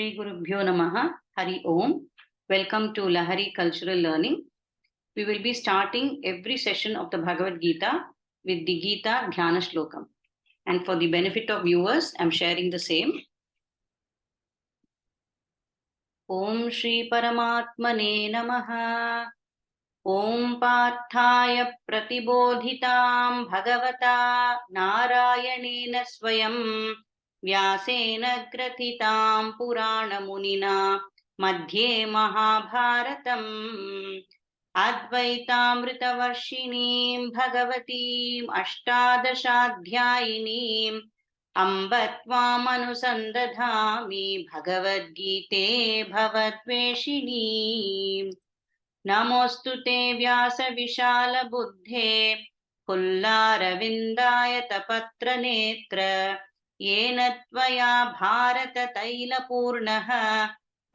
Shri Gurubhyo Namaha, Hari Om. Welcome to Lahari Cultural Learning. We will be starting every session of the Bhagavad Gita with the Gita Dhyana Shlokam. And for the benefit of viewers, I am sharing the same. Om Shri Paramatmane Namaha. Om Pathaya Pratibodhitam Bhagavata Narayanena Swayam Vyasena Gratitam Purana Munina Madhye Mahabharatam Advaitamritavarshiniim Bhagavatim Ashtadashadhyayinim Ambatvam Anusandadhami Bhagavad-gite Bhavatveshinim Namostute Vyasa Vishala Buddhe Pullaravindaaya Tapatra Netra Yena Tvaya Bharata Taila Purnaha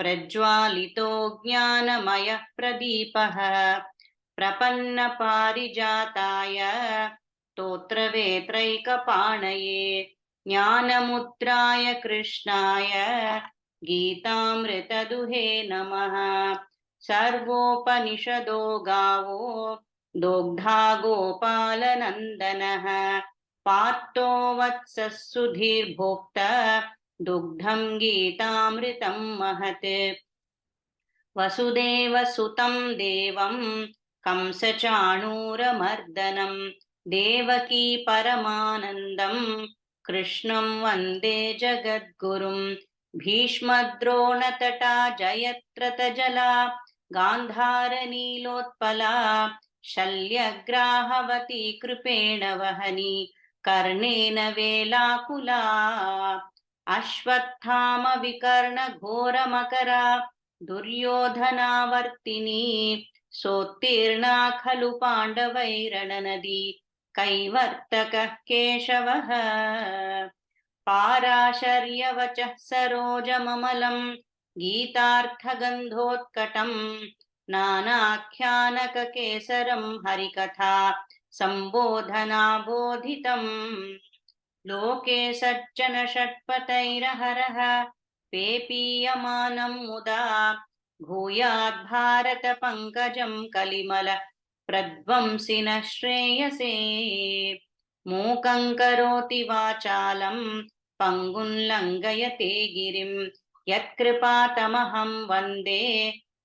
Prajwalito Jnanamaya Pradipaha Prapanna Parijataya Totra Vetraika Panaye Jnanamudraya Krishnaya Geetamrita Duhe Namaha Sarvopanishado Gavo Dogdha Gopalanandanaha Pato Vatsasudhir Bhokta Dugdham Geetamritam Mahate Vasudeva Sutam Devam Kamsachanura Mardanam Devaki Paramanandam Krishnam Vande Jagadgurum Bhishmadrona Tata Jayatrata Jala Gandhara Nilotpala Shalyagrahavati Kripena Vahani Karnena Velakula Ashwathama Vikarna Ghora Makara Duryodhana Vartini Sotirna Khalu Pandavairananadi Kaivartaka Keshavaha Parasharyavachah Sarojamamalam Geetarthagandhotkatam Nanakyanaka Kesaram Harikatha Sambodhana Bodhitam Loke Sajjana Shatpatairaharaha Pepiyamanam Muda Bhuyad Bharata Pankajam Kalimala Pradvamsina Shreyase Mukhaṁ karoti vācālam pangun langayate girim yatkripatamaham vande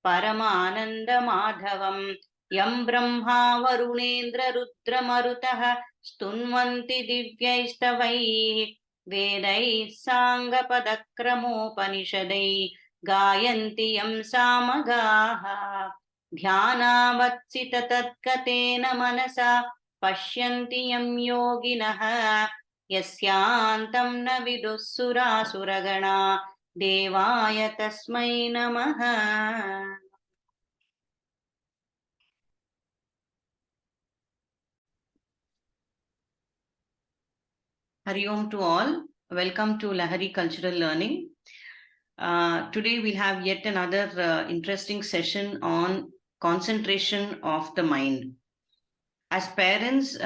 paramananda madhavam yam brahma varunendra rudra marutah stunvanti divyaistavai vedai sanga padakramopanishadai gayanti yam samagaha dhyānavatsita tatkatena manasa Pashyanti yam yoginaha yasyantam na vidusura suragana devaya tasmai namaha. Hari Om to all. Welcome to Lahari Cultural Learning. Today we'll have yet another interesting session on concentration of the mind. As parents,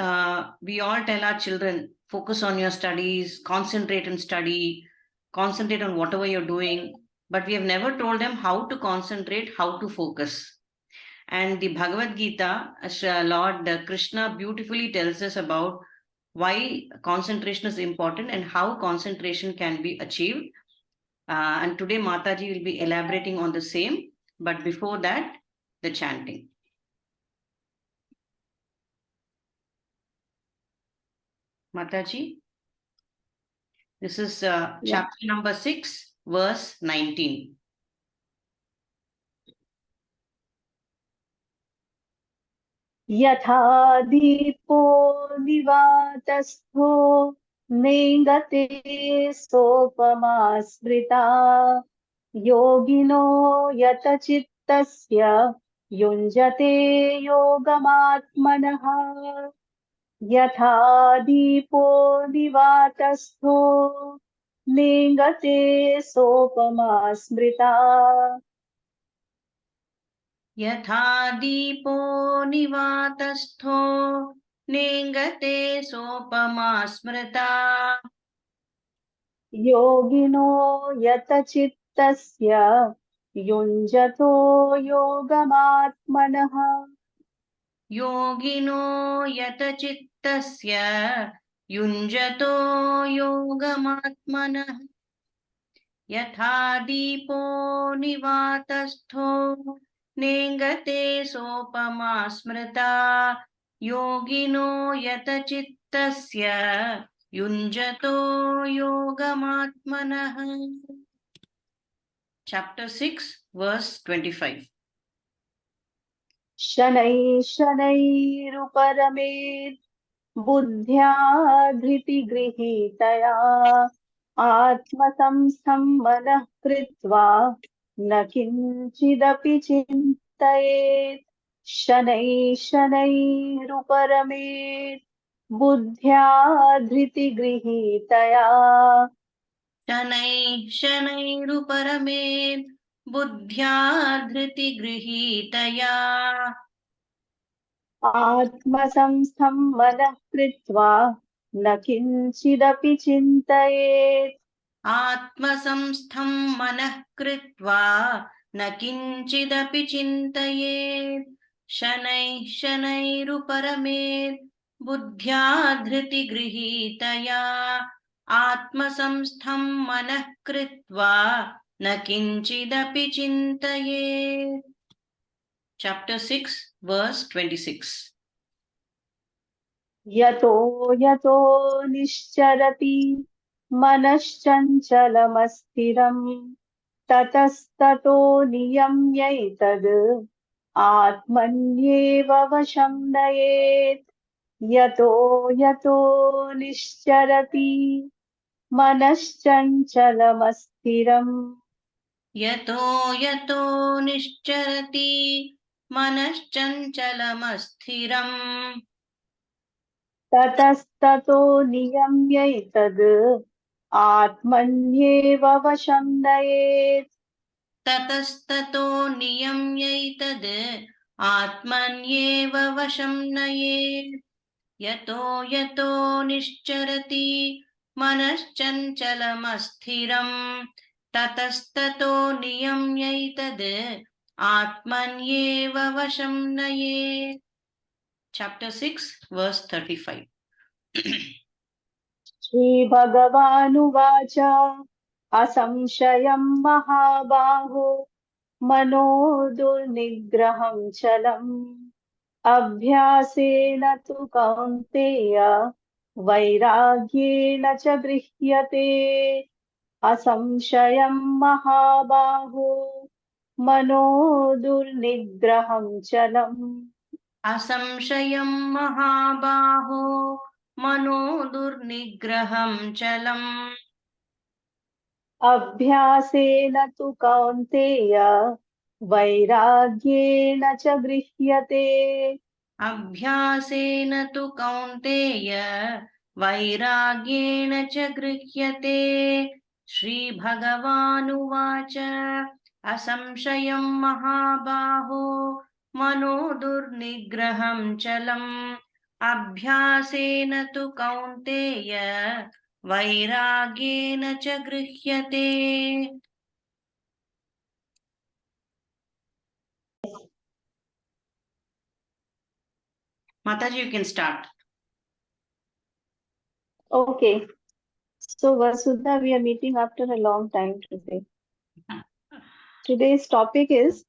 we all tell our children, focus on your studies, concentrate and study, concentrate on whatever you're doing. But we have never told them how to concentrate, how to focus. And the Bhagavad Gita, Lord Krishna beautifully tells us about why concentration is important and how concentration can be achieved. And today Mataji will be elaborating on the same. But before that, the chanting. Mataji, this is chapter number 6, verse 19. Yatha dipo nivatastho nengate sopama smrita yogino yata chittasya yunjate yogamatmanaha Yatha dipo nivatastho nengate sopama smrita Yatha dipo nivatastho nengate sopama smrita Yogino yata युञ्जतो योगमात्मनः योगिनो यतचित्तस्य युञ्जतो योगमात्मनः यथा दीपो निवातस्थो नेङ्गते सोपमा स्मृता योगिनो यतचित्तस्य युञ्जतो योगमात्मनः. Chapter 6, verse 25. शनैः शनैरुपरमेत् बुद्ध्या धृतिगृहीतया आत्मसंस्थं मनः कृत्वा न किञ्चिदपि चिन्तयेत् शनैः शनैरुपरमेत् बुद्ध्या धृतिगृहीतया शनैः शनैरुपरमेत् बुद्ध्या धृतिगृहीतया आत्मसंस्थं मनः कृत्वा न किञ्चिदपि चिन्तयेत् आत्मसंस्थं मनः कृत्वा न किञ्चिदपि चिन्तयेत् शनैः शनैरुपरमेत् बुद्ध्या धृतिगृहीतया आत्मसंस्थं मनः कृत्वा न किञ्चिदपि चिन्तयेत्. Chapter 6, verse 26. यतो यतो निश्चरति मनश्चञ्चलमस्थिरम् ततस्ततो नियम्यैतद् आत्मन्येव वशं नयेत् यतो यतो निश्चरति मनश्चञ्चलमस्थिरम् यतो यतो निश्चरति मनश्चञ्चलमस्थिरम् ततस्ततो नियम्यैतद् आत्मन्येव वशं नयेत् ततस्ततो नियम्यैतद् आत्मन्येव वशं नयेत् यतो यतो निश्चरति मनश्चञ्चलमस्थिरम् ततस्ततो नियम्यैतद् आत्मन्येव वशं नयेत्. Chapter 6, verse 35. श्रीभगवानुवाच असंशयं महाबाहो मनो दुर्निग्रहं चलम् अभ्यासेन तु कौन्तेय वैराग्येण च गृह्यते असंशयं महाबाहो मनो दुर्निग्रहं चलम् असंशयं महाबाहो मनो दुर्निग्रहं चलम् अभ्यासेन तु कौन्तेय वैराग्येण च गृह्यते अभ्यासेन तु कौन्तेय वैराग्येण च गृह्यते. श्रीभगवानुवाच असंशयं महाबाहो मनो दुर्निग्रहं चलम् अभ्यासेन तु कौन्तेय वैराग्येन च गृह्यते. Mataji, you can start. Okay, so Vasudha, we are meeting after a long time today. Today's topic is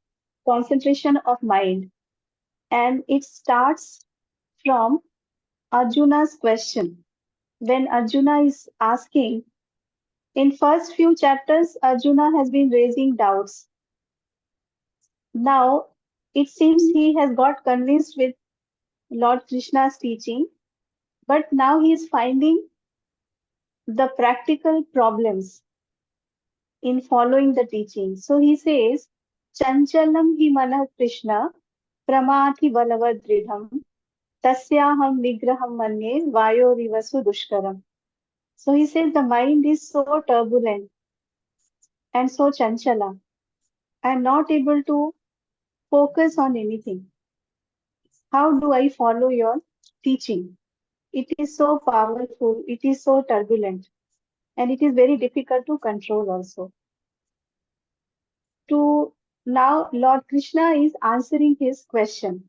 concentration of mind, and it starts from Arjuna's question. When Arjuna is asking, in first few chapters, Arjuna has been raising doubts. Now, it seems he has got convinced with Lord Krishna's teaching, but now he is finding the practical problems in following the teaching. So he says, Chanchalam hi manah Krishna pramati balavad dridham tasyaham nigraham manye vayorivasu dushkaram. So he says the mind is so turbulent and so chanchala. I am not able to focus on anything. How do I follow your teaching? It is so powerful, it is so turbulent, and it is very difficult to control also. to now Lord Krishna is answering his question.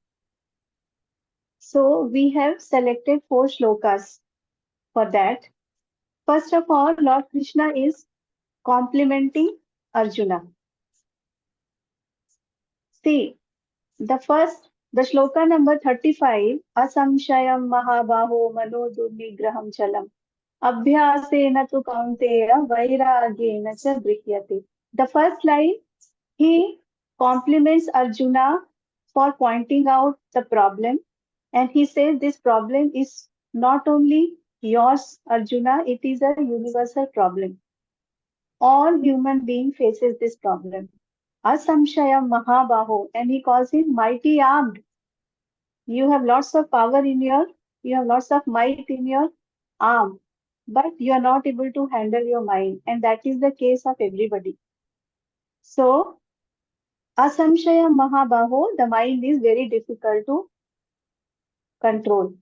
So we have selected 4 shlokas for that. First of all, Lord Krishna is complimenting Arjuna. See, the shloka number 35, Asamshayam Mahabaho Mano Durnigraham Chalam. Abhyasena tu kaunteya vairagena cha brihyate. The first line, he compliments Arjuna for pointing out the problem. And he says this problem is not only yours, Arjuna, it is a universal problem. All human being faces this problem. Asamshayam Mahabaho, and he calls him mighty armed. You have lots of power you have lots of might in your arm, but you are not able to handle your mind. And that is the case of everybody. So, Asamshayam Mahabaho, the mind is very difficult to control.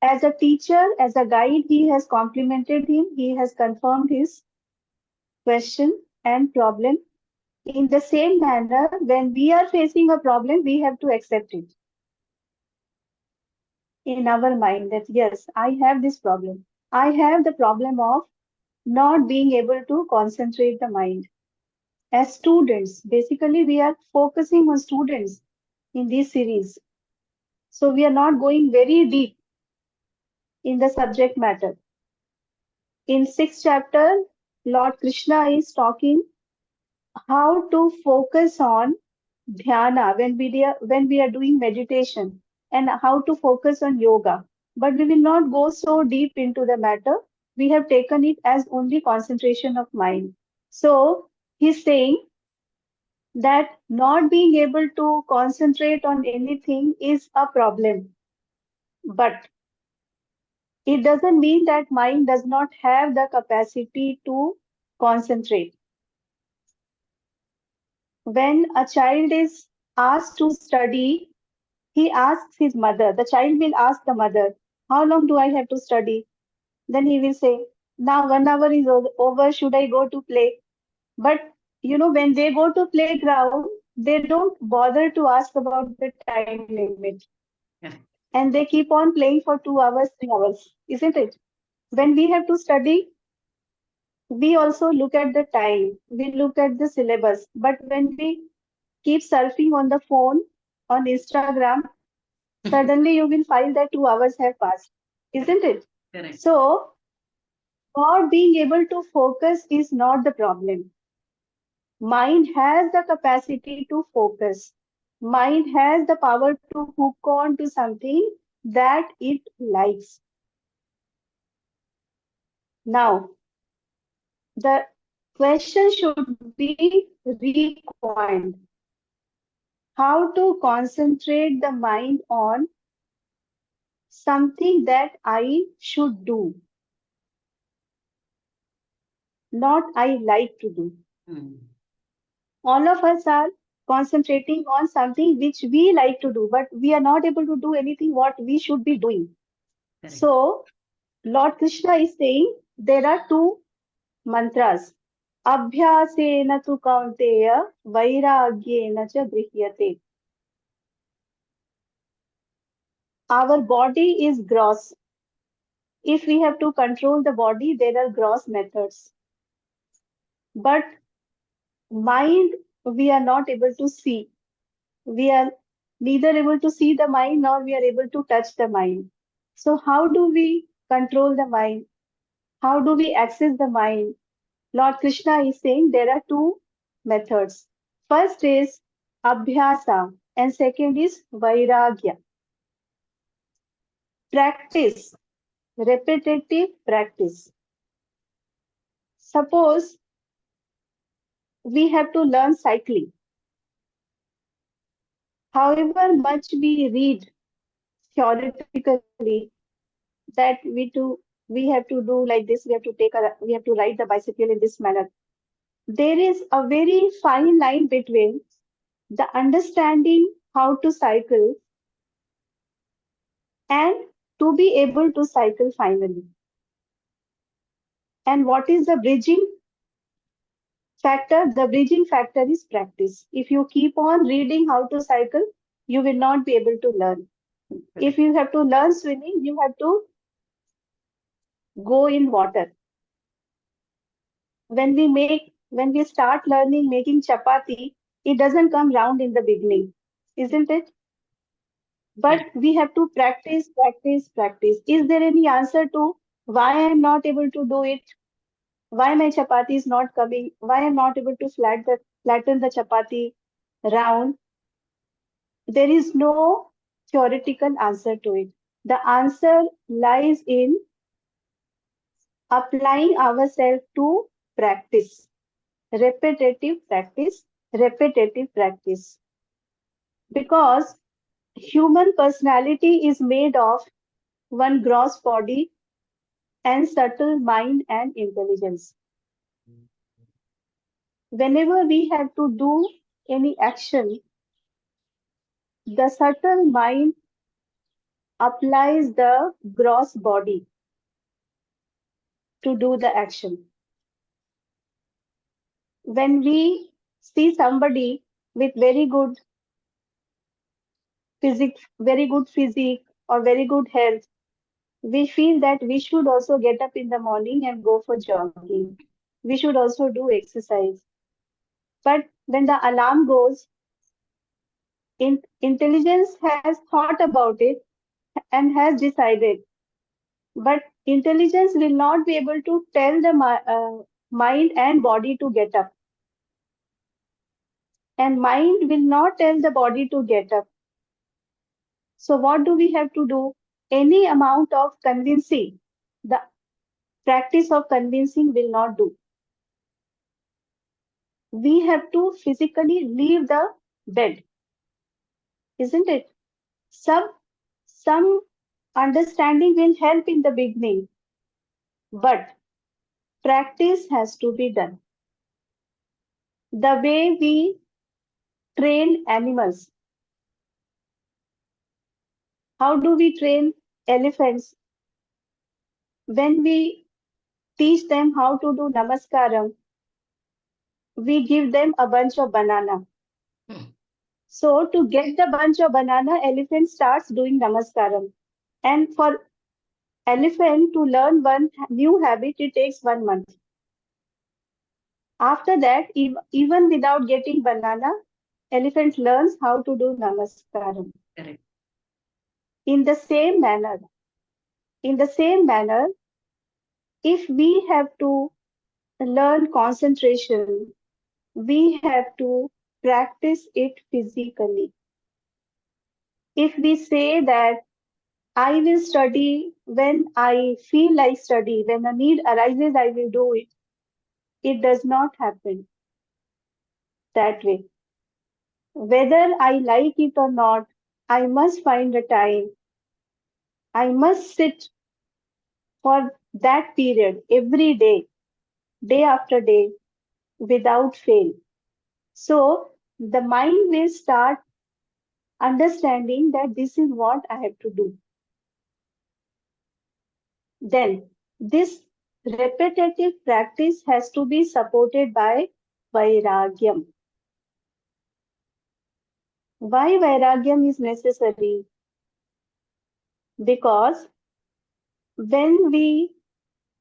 As a teacher, as a guide, he has complimented him, he has confirmed his question and problem. In the same manner, when we are facing a problem, we have to accept it in our mind that yes, I have this problem. I have the problem of not being able to concentrate the mind. As students, basically, we are focusing on students in this series. So we are not going very deep in the subject matter. In 6th chapter, Lord Krishna is talking how to focus on dhyana when we are doing meditation and how to focus on yoga. But we will not go so deep into the matter. We have taken it as only concentration of mind. So he's saying that not being able to concentrate on anything is a problem. But it doesn't mean that mind does not have the capacity to concentrate. When a child is asked to study, he asks his mother, the child will ask the mother, how long do I have to study? Then he will say, now 1 hour is over, should I go to play? But when they go to playground, they don't bother to ask about the time limit. Yeah. And they keep on playing for 2 hours, 3 hours, isn't it? When we have to study, we also look at the time, we look at the syllabus. But when we keep surfing on the phone, on Instagram, suddenly you will find that 2 hours have passed, isn't it? Correct. So, not being able to focus is not the problem. Mind has the capacity to focus. Mind has the power to hook on to something that it likes. Now, the question should be recoined. How to concentrate the mind on something that I should do, not I like to do. All of us are concentrating on something which we like to do, but we are not able to do anything what we should be doing. Correct. So, Lord Krishna is saying there are 2 mantras. Abhyasena tu kaunteya vairagyena cha grihyate. Our body is gross. If we have to control the body, there are gross methods. But mind, we are not able to see. We are neither able to see the mind nor we are able to touch the mind. So how do we control the mind? How do we access the mind? Lord Krishna is saying there are 2 methods. First is abhyasa and second is vairagya. Practice, repetitive practice. Suppose we have to learn cycling. However much we read theoretically that we have to do like this, we have to ride the bicycle in this manner. There is a very fine line between the understanding how to cycle and to be able to cycle finally. And what is the bridging? the bridging factor is practice. If you keep on reading how to cycle, you will not be able to learn. If you have to learn swimming, you have to go in water. When we start learning making chapati, it doesn't come round in the beginning, isn't it? But Correct. we have to practice, practice, practice. Is there any answer to why I am not able to do it? Why my chapati is not coming? Why I'm not able to flatten the chapati round? There is no theoretical answer to it. The answer lies in applying ourselves to practice, repetitive practice, repetitive practice. Because human personality is made of one gross body and subtle mind and intelligence. Whenever we have to do any action, the subtle mind applies the gross body to do the action. When we see somebody with very good physique or very good health, we feel that we should also get up in the morning and go for jogging. We should also do exercise. But when the alarm goes, intelligence has thought about it and has decided. But intelligence will not be able to tell the mind and body to get up. And mind will not tell the body to get up. So what do we have to do? Any amount of convincing, the practice of convincing will not do. We have to physically leave the bed, isn't it? Some, some understanding will help in the beginning, but practice has to be done. The way we train animals. How do we train elephants? When we teach them how to do namaskaram, we give them a bunch of banana. So to get the bunch of banana, elephant starts doing namaskaram. And for elephant to learn one new habit, it takes 1 month. After that, even without getting banana, elephant learns how to do namaskaram. Correct. In the same manner, in the same manner, if we have to learn concentration, we have to practice it physically. If we say that I will study when I feel like study, when a need arises, I will do it. It does not happen that way. Whether I like it or not, I must find a time. I must sit for that period every day, day after day, without fail. So the mind will start understanding that this is what I have to do. Then this repetitive practice has to be supported by vairagyam. Why vairagyam is necessary? Because when we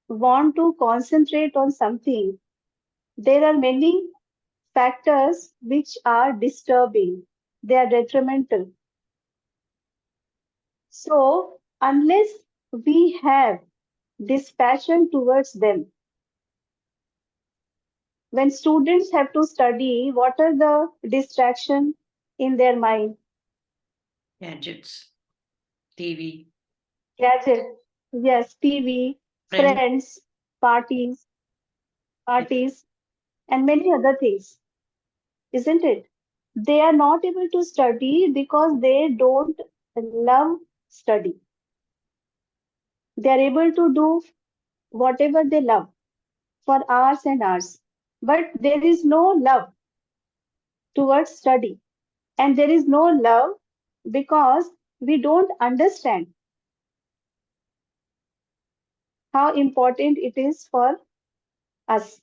want to concentrate on something, there are many factors which are disturbing, they are detrimental. So, unless we have dispassion towards them, when students have to study, what are the distractions in their mind? Gadgets, TV, Gadget, yes, TV, friends. friends, parties, parties, and many other things, isn't it? They are not able to study because they don't love study. They are able to do whatever they love for hours and hours. But there is no love towards study. And there is no love because we don't understand how important it is for us.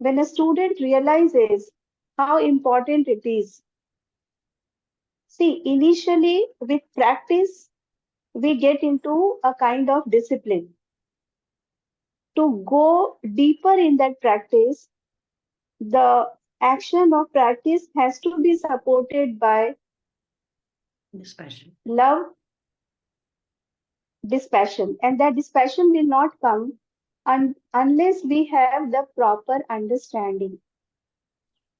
When a student realizes how important it is, see, initially with practice, we get into a kind of discipline. To go deeper in that practice, the action of practice has to be supported by Dispassion. love, dispassion. And that dispassion will not come unless we have the proper understanding.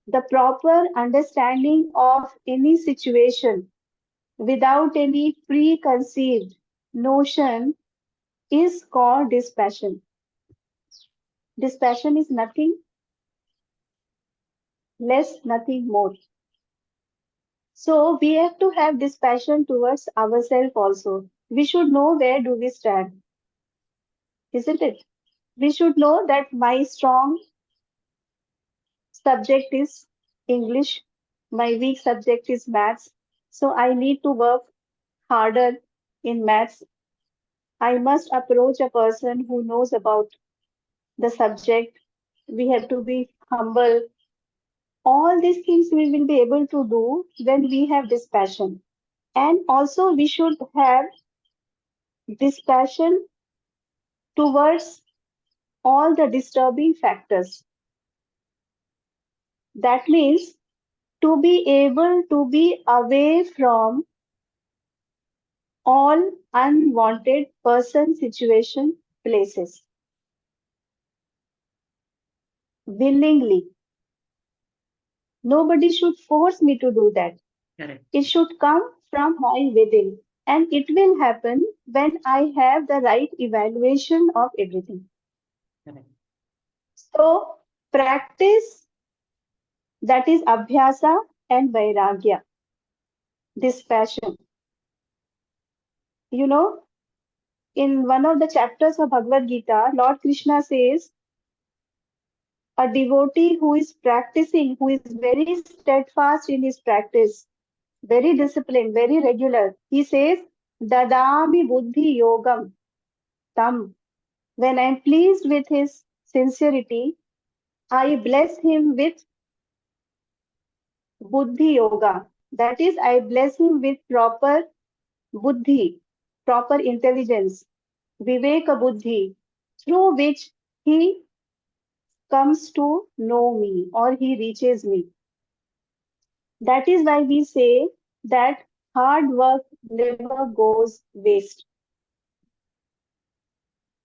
The proper understanding of any situation without any preconceived notion is called dispassion. Dispassion is nothing less, nothing more. So we have to have dispassion towards ourselves also. We should know where do we stand, isn't it? We should know that my strong subject is English, my weak subject is maths. So I need to work harder in maths. I must approach a person who knows about the subject. We have to be humble. All these things we will be able to do when we have dispassion. And also we should have dispassion towards all the disturbing factors. That means to be able to be away from all unwanted person, situation, places willingly. Nobody should force me to do that. Correct. It should come from my within. And it will happen when I have the right evaluation of everything. Correct. So, practice, that is abhyasa and vairagya, dispassion. You know, in one of the chapters of Bhagavad Gita, Lord Krishna says, a devotee who is practicing, who is very steadfast in his practice, very disciplined, very regular, he says, Dadami buddhi yogam tam. When I am pleased with his sincerity, I bless him with buddhi yoga. That is, I bless him with proper buddhi, proper intelligence, viveka buddhi, through which he comes to know me or he reaches me. That is why we say that hard work never goes waste.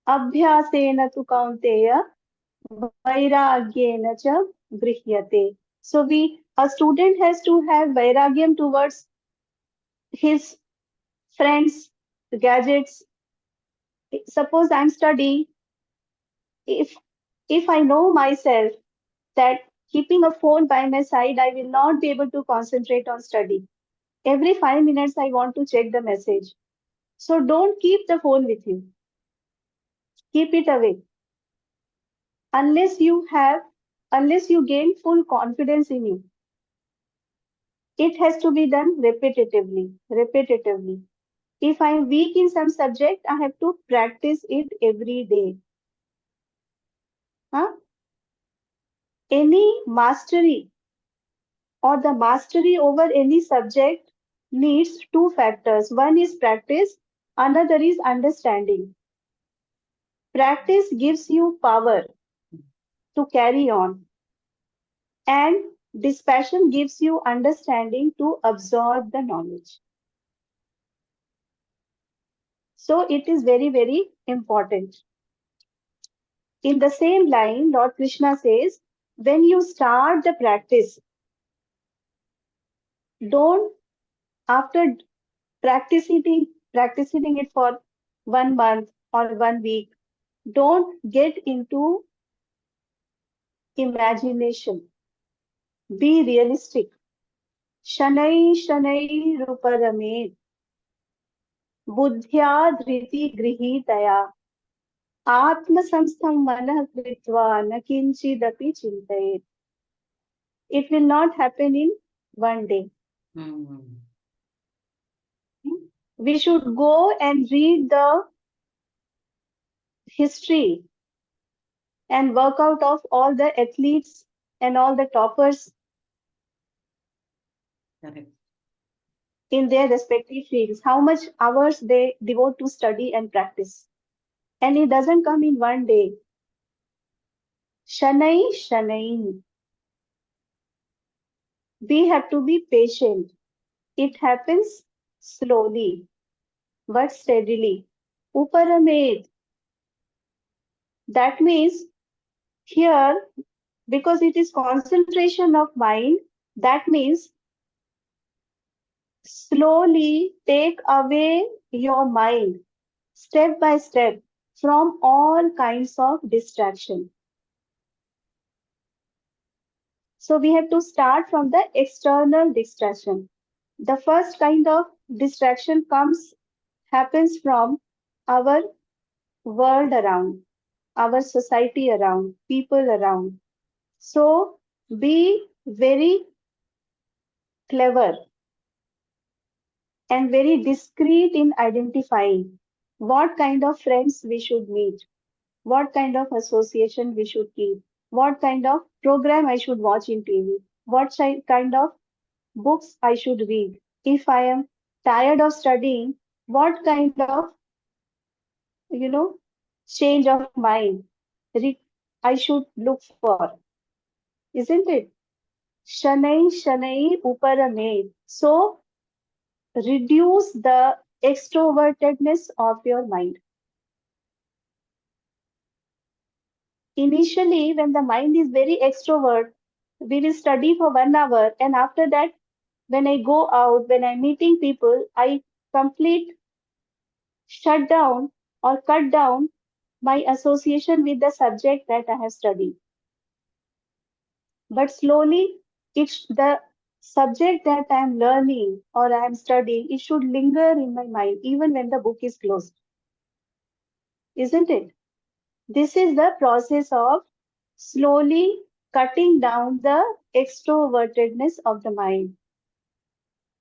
Abhyasena tu kaunteya vairagyena cha grihyate. So a student has to have vairagyam towards his friends, gadgets. Suppose I'm studying, if I know myself that keeping a phone by my side, I will not be able to concentrate on study. Every 5 minutes, I want to check the message. So don't keep the phone with you. Keep it away. Unless you gain full confidence in you. It has to be done repetitively, repetitively. If I'm weak in some subject, I have to practice it every day. Huh? Any mastery or the mastery over any subject needs two factors. One is practice, another is understanding. Practice gives you power to carry on, and dispassion gives you understanding to absorb the knowledge. So it is very, very important. In the same line, Lord Krishna says, when you start the practice, don't, after practicing it for 1 month or 1 week, don't get into imagination. Be realistic. Shanai Shanai Ruparame Buddhya Dhriti Grihitaya Atma Samstham Manah Kritva Nakinchidapi Chintayet. It will not happen in one day. Mm. We should go and read the history and workout of all the athletes and all the toppers Correct. in their respective fields, how much hours they devote to study and practice. And it doesn't come in one day. Shanai, Shanai. We have to be patient. It happens slowly but steadily. Uparamed. That means here, because it is concentration of mind, that means slowly take away your mind step by step from all kinds of distraction. So we have to start from the external distraction. The first kind of distraction happens from our world around, our society around, people around. So be very clever and very discreet in identifying what kind of friends we should meet, what kind of association we should keep, what kind of program I should watch in TV, kind of books I should read. If I am tired of studying, what kind of, you know, change of mind I should look for, isn't it? Shanai, Shanai, Uparamed. So reduce the extrovertedness of your mind. Initially, when the mind is very extrovert, we will study for 1 hour, and after that, when I go out, when I'm meeting people, I complete shut down or cut down my association with the subject that I have studied. But slowly, the subject that I am learning or I am studying, it should linger in my mind even when the book is closed, isn't it? This is the process of slowly cutting down the extrovertedness of the mind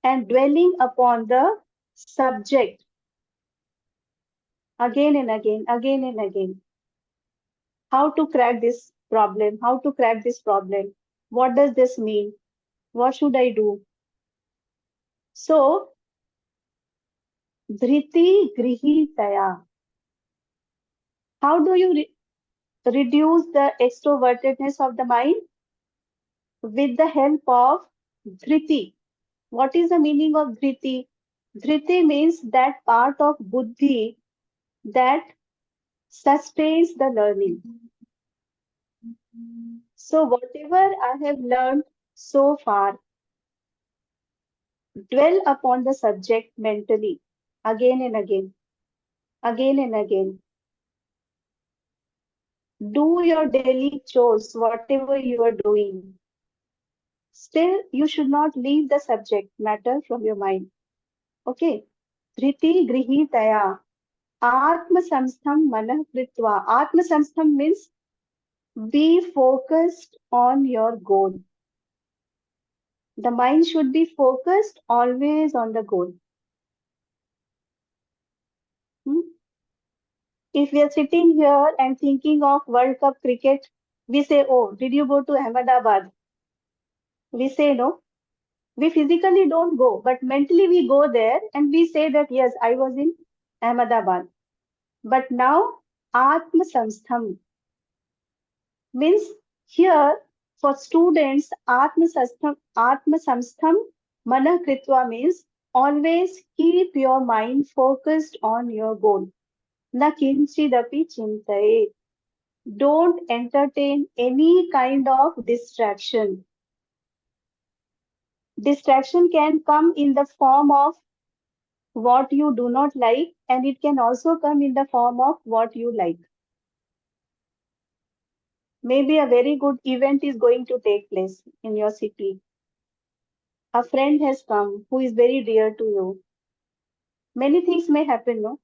and dwelling upon the subject again and again, again and again. How to crack this problem? How to crack this problem? What does this mean? What should I do? So, dhriti grihitaya. How do you reduce the extrovertedness of the mind? With the help of dhriti. What is the meaning of dhriti? Dhriti means that part of buddhi that sustains the learning. So whatever I have learned so far, dwell upon the subject mentally again and again, again and again. Do your daily chores, whatever you are doing. Still, you should not leave the subject matter from your mind. Okay. Dhriti grihitaya. Atma samstham manah kritva. Atma samstham means be focused on your goal. The mind should be focused always on the goal. Hmm? If we are sitting here and thinking of World Cup cricket, we say, oh, did you go to Ahmedabad? We say no. We physically don't go, but mentally we go there and we say that, yes, I was in Ahmedabad. But now, Atma Samstham means here for students, Atma Samstham Mana Kritva means always keep your mind focused on your goal. Na kinchidapi chintaye. Don't entertain any kind of distraction. Distraction can come in the form of what you do not like, and it can also come in the form of what you like. Maybe a very good event is going to take place in your city. A friend has come who is very dear to you. Many things may happen, no?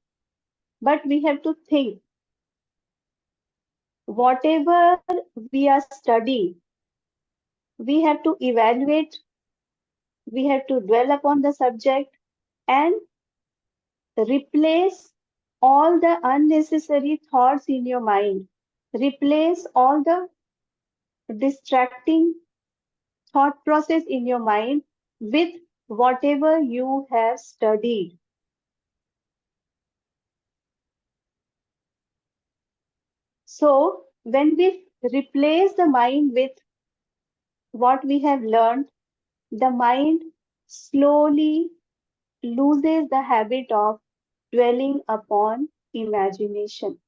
But we have to think whatever we are studying, we have to evaluate, we have to dwell upon the subject and replace all the unnecessary thoughts in your mind Replace all the distracting thought process in your mind with whatever you have studied. So, when we replace the mind with what we have learned, the mind slowly loses the habit of dwelling upon imagination.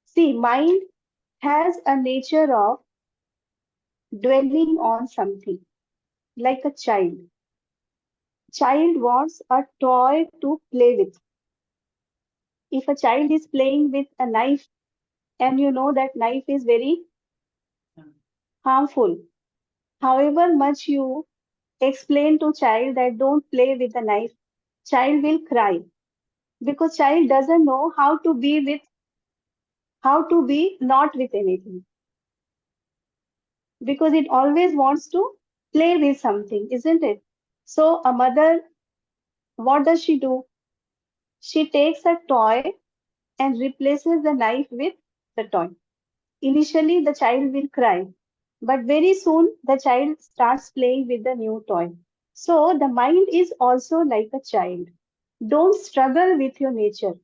See, mind has a nature of dwelling on something, like a child. Child wants a toy to play with. If a child is playing with a knife and you know that knife is very harmful, however much you explain to child that don't play with the knife, child will cry because child doesn't know how to be not with anything because it always wants to play with something, isn't it? So a mother, what does she do? She takes a toy and replaces the knife with the toy. Initially, the child will cry, but very soon the child starts playing with the new toy. So the mind is also like a child. Don't struggle with your nature.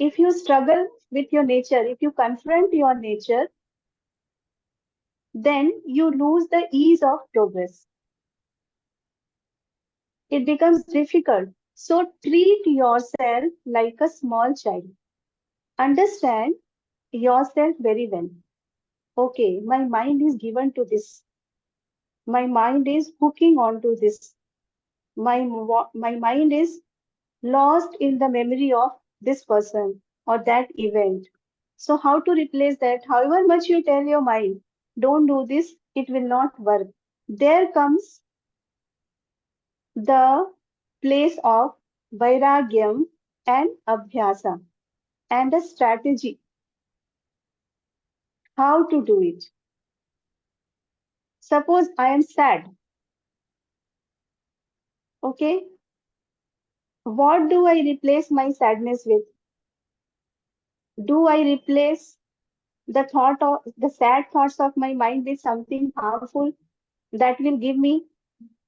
If you struggle with your nature, if you confront your nature, then you lose the ease of progress. It becomes difficult. So treat yourself like a small child. Understand yourself very well. Okay, my mind is given to this. My mind is hooking onto this. My mind is lost in the memory of this person or that event. So how to replace that? However much you tell your mind, don't do this, it will not work. There comes the place of vairagyam and abhyasa and a strategy how to do it. Suppose I am sad, okay? What do I replace my sadness with? Do I replace the sad thoughts of my mind with something harmful that will give me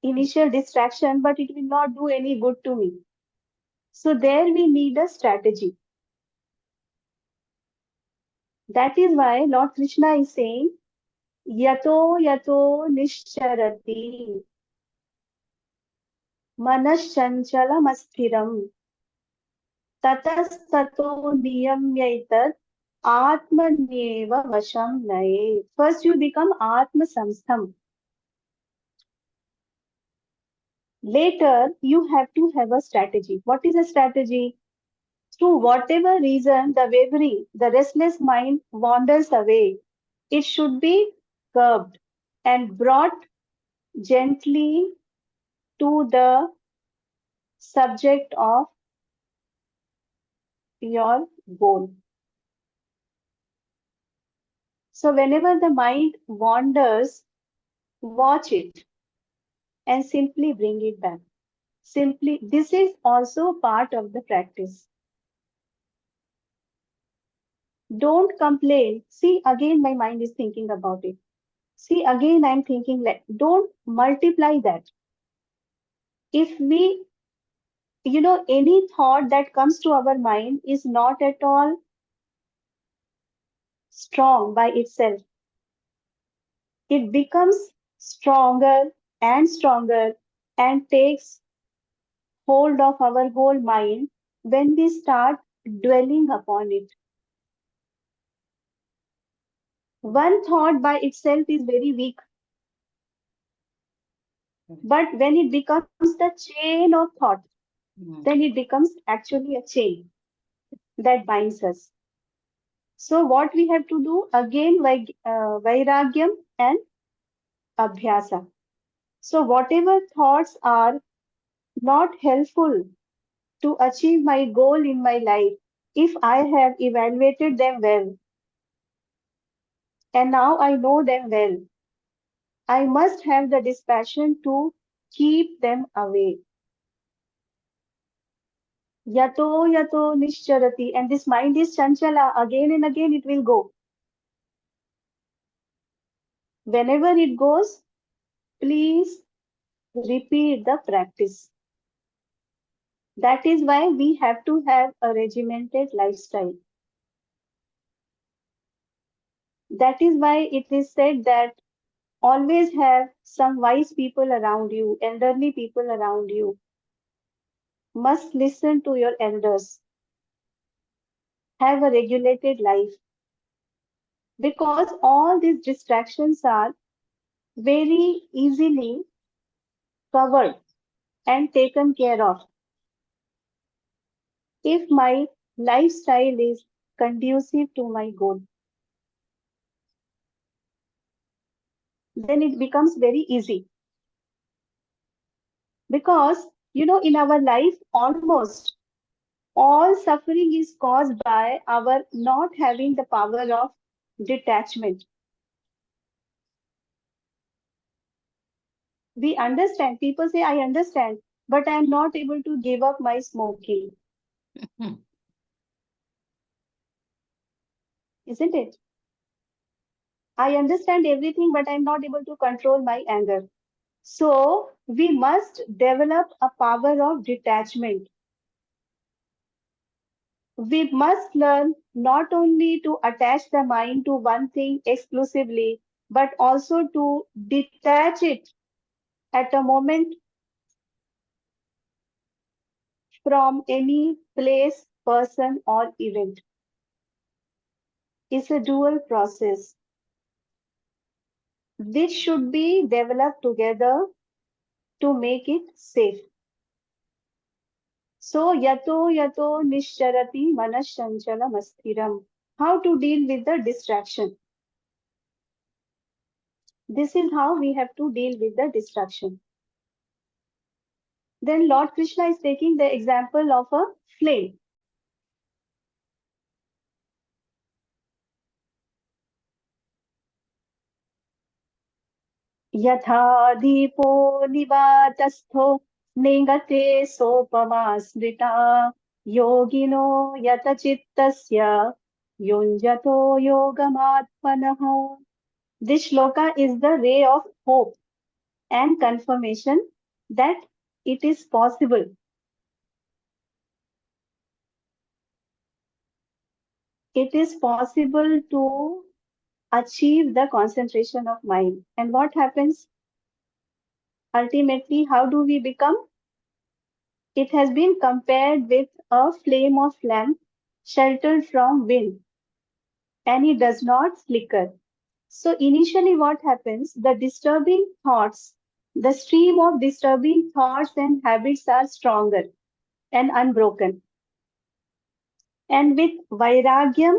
initial distraction, but it will not do any good to me? So there we need a strategy. That is why Lord Krishna is saying, Yato yato nishcharati manaschanchalamastiram tatastato niyamyaitat atmaneva vasham naye. First you become atma samstham. Later you have to have a strategy. What is a strategy? Through whatever reason the wavering, the restless mind wanders away, it should be curbed and brought gently to the subject of your goal. So whenever the mind wanders, watch it and simply bring it back. Simply, this is also part of the practice. Don't complain. See, again, my mind is thinking about it. See, again, I'm thinking, like, don't multiply that. If we, any thought that comes to our mind is not at all strong by itself, it becomes stronger and stronger and takes hold of our whole mind when we start dwelling upon it. One thought by itself is very weak, but when it becomes the chain of thought, then it becomes actually a chain that binds us. So what we have to do again, like vairagyam and abhyasa. So whatever thoughts are not helpful to achieve my goal in my life, if I have evaluated them well and now I know them well, I must have the dispassion to keep them away. Yato yato nishcharati. And this mind is chanchala. Again and again it will go. Whenever it goes, please repeat the practice. That is why we have to have a regimented lifestyle. That is why it is said that always have some wise people around you, elderly people around you. Must listen to your elders. Have a regulated life. Because all these distractions are very easily covered and taken care of if my lifestyle is conducive to my goal. Then it becomes very easy. Because, in our life, almost all suffering is caused by our not having the power of detachment. We understand, people say, I understand, but I am not able to give up my smoking, isn't it? I understand everything, but I'm not able to control my anger. So we must develop a power of detachment. We must learn not only to attach the mind to one thing exclusively, but also to detach it at a moment from any place, person, or event. It's a dual process. This should be developed together to make it safe. So, yato yato nishcharati manashanchalam astiram. How to deal with the distraction? This is how we have to deal with the distraction. Then Lord Krishna is taking the example of a flame. यथा दीपो निवातस्थो नेङ्गते सोपमा स्मृता योगिनो यतचित्तस्य युञ्जतो योगमात्मनः. This shloka is the ray of hope and confirmation that it is possible. It is possible to achieve the concentration of mind. And what happens? Ultimately, how do we become? It has been compared with a flame of lamp sheltered from wind, and it does not flicker. So initially what happens? The disturbing thoughts, the stream of disturbing thoughts and habits are stronger and unbroken. And with vairagyam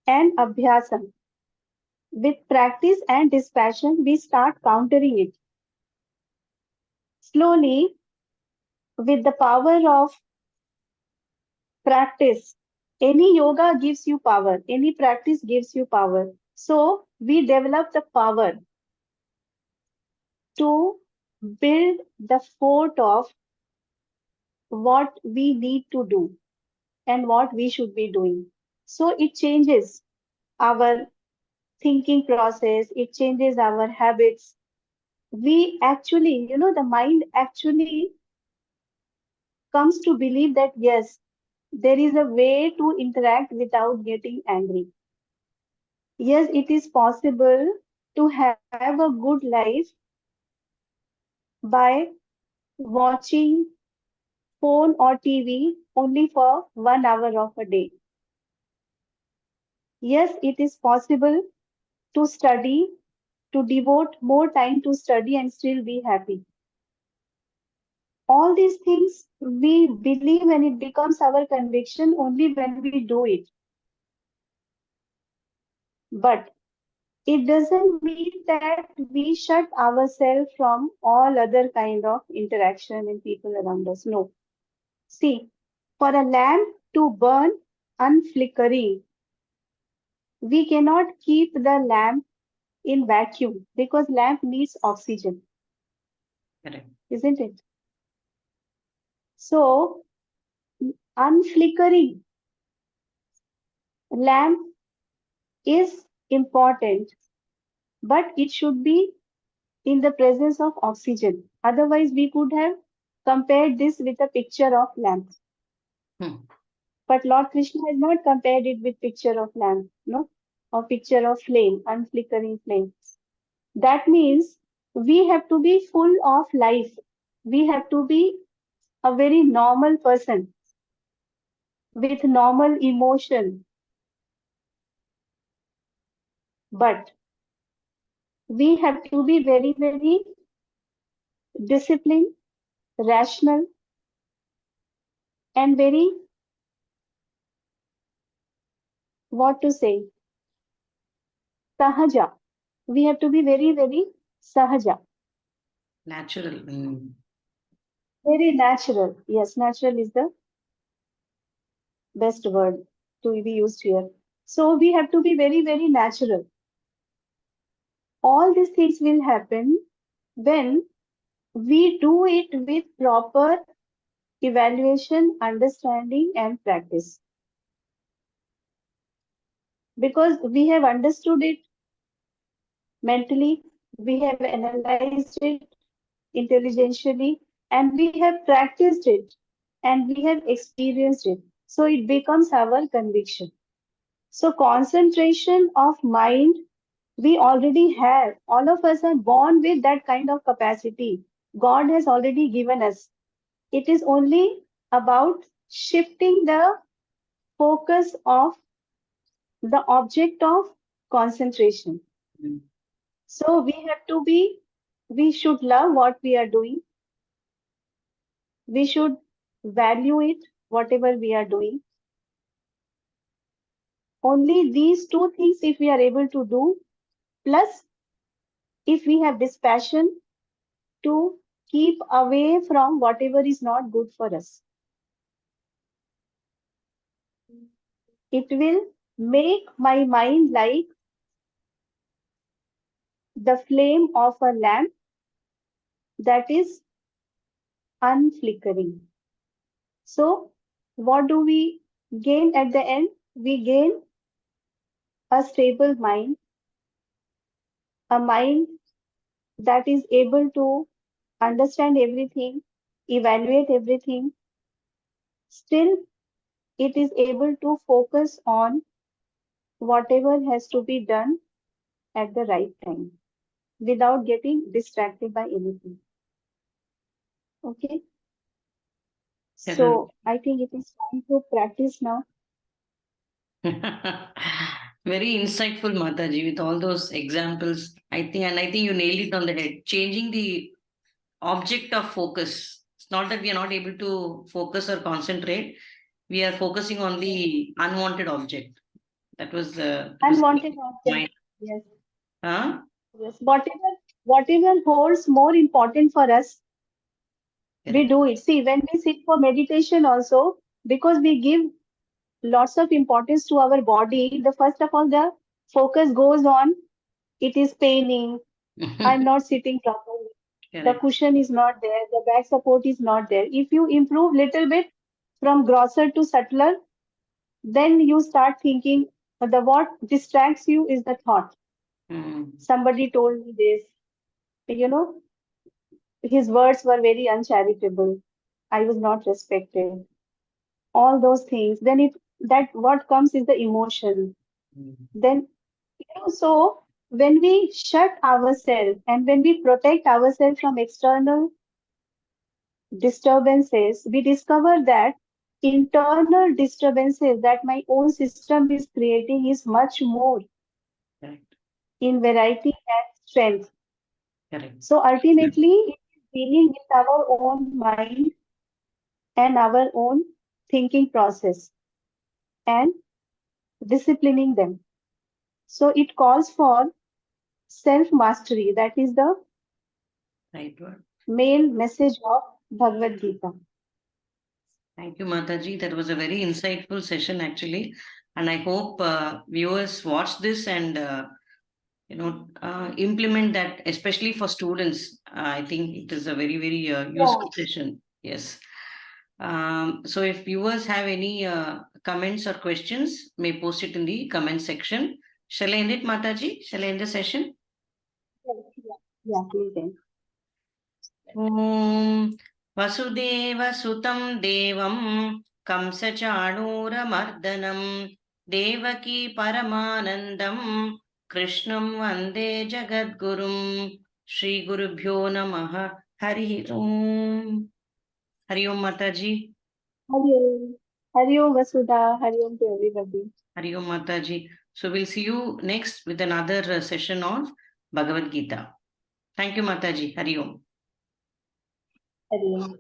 and abhyasam, with practice and dispassion, we start countering it. Slowly, with the power of practice, any yoga gives you power, any practice gives you power. So we develop the power to build the fort of what we need to do and what we should be doing. So it changes our thinking process, it changes our habits. We actually, the mind actually comes to believe that yes, there is a way to interact without getting angry. Yes, it is possible to have a good life by watching phone or TV only for 1 hour of a day. Yes, it is possible to study, to devote more time to study and still be happy. All these things we believe and it becomes our conviction only when we do it. But it doesn't mean that we shut ourselves from all other kind of interaction and people around us. No. See, for a lamp to burn unflickering, we cannot keep the lamp in vacuum because lamp needs oxygen, Correct. isn't it? So unflickering lamp is important, but it should be in the presence of oxygen. Otherwise, we could have compared this with a picture of lamp. But Lord Krishna has not compared it with picture of lamp, no, or picture of flame, unflickering flame. That means we have to be full of life. We have to be a very normal person with normal emotion. But we have to be very, very disciplined, rational, and very, what to say, sahaja. We have to be very, very sahaja. Natural. Very natural. Yes, natural is the best word to be used here. So we have to be very, very natural. All these things will happen when we do it with proper evaluation, understanding, and practice. Because we have understood it mentally, we have analyzed it intelligently, and we have practiced it and we have experienced it. So it becomes our conviction. So concentration of mind we already have. All of us are born with that kind of capacity. God has already given us. It is only about shifting the focus of the object of concentration. So we should love what we are doing. We should value it, whatever we are doing. Only these two things, if we are able to do, plus if we have dispassion to keep away from whatever is not good for us, it will make my mind like the flame of a lamp that is unflickering. So, what do we gain at the end? We gain a stable mind, a mind that is able to understand everything, evaluate everything. Still, it is able to focus on whatever has to be done at the right time without getting distracted by anything. Okay. So I think it is time to practice now. Very insightful, Mataji, with all those examples. I think you nailed it on the head. Changing the object of focus. It's not that we are not able to focus or concentrate. We are focusing on the unwanted object. That was the Unwanted point. object. Yes. Huh? Yes. Whatever holds more important for us, we do it. See, when we sit for meditation also, because we give lots of importance to our body, the first of all, the focus goes on, it is paining, I'm not sitting properly. The cushion is not there, the back support is not there. If you improve little bit from grosser to subtler, then you start thinking the what distracts you is the thought. Somebody told me this, his words were very uncharitable. I was not respected. All those things. Then that what comes is the emotion. Then so when we shut ourselves and when we protect ourselves from external disturbances, we discover that internal disturbances that my own system is creating is much more in variety and strength. So ultimately, it is dealing with our own mind and our own thinking process and disciplining them. So it calls for self mastery. That is the main message of Bhagavad Gita. Thank you, Mataji. That was a very insightful session, actually. And I hope viewers watch this and implement that, especially for students. I think it is a very, very useful session. Yes. So if viewers have any comments or questions, may post it in the comment section. Shall I end it, Mataji? Shall I end the session? Yeah, please end. ॐ वसुदेवसुतं देवं कंसचाणूरमर्दनं देवकी परमानन्दं कृष्णं वन्दे जगद्गुरुं श्रीगुरुभ्यो नमः हरिः ॐ हरि ओम माताजी Hari Om Vasudha, Hari Om to everybody. Hari Om Mataji. So we'll see you next with another session of Bhagavad Gita. Thank you, Mataji. Hari Om. Hari Om.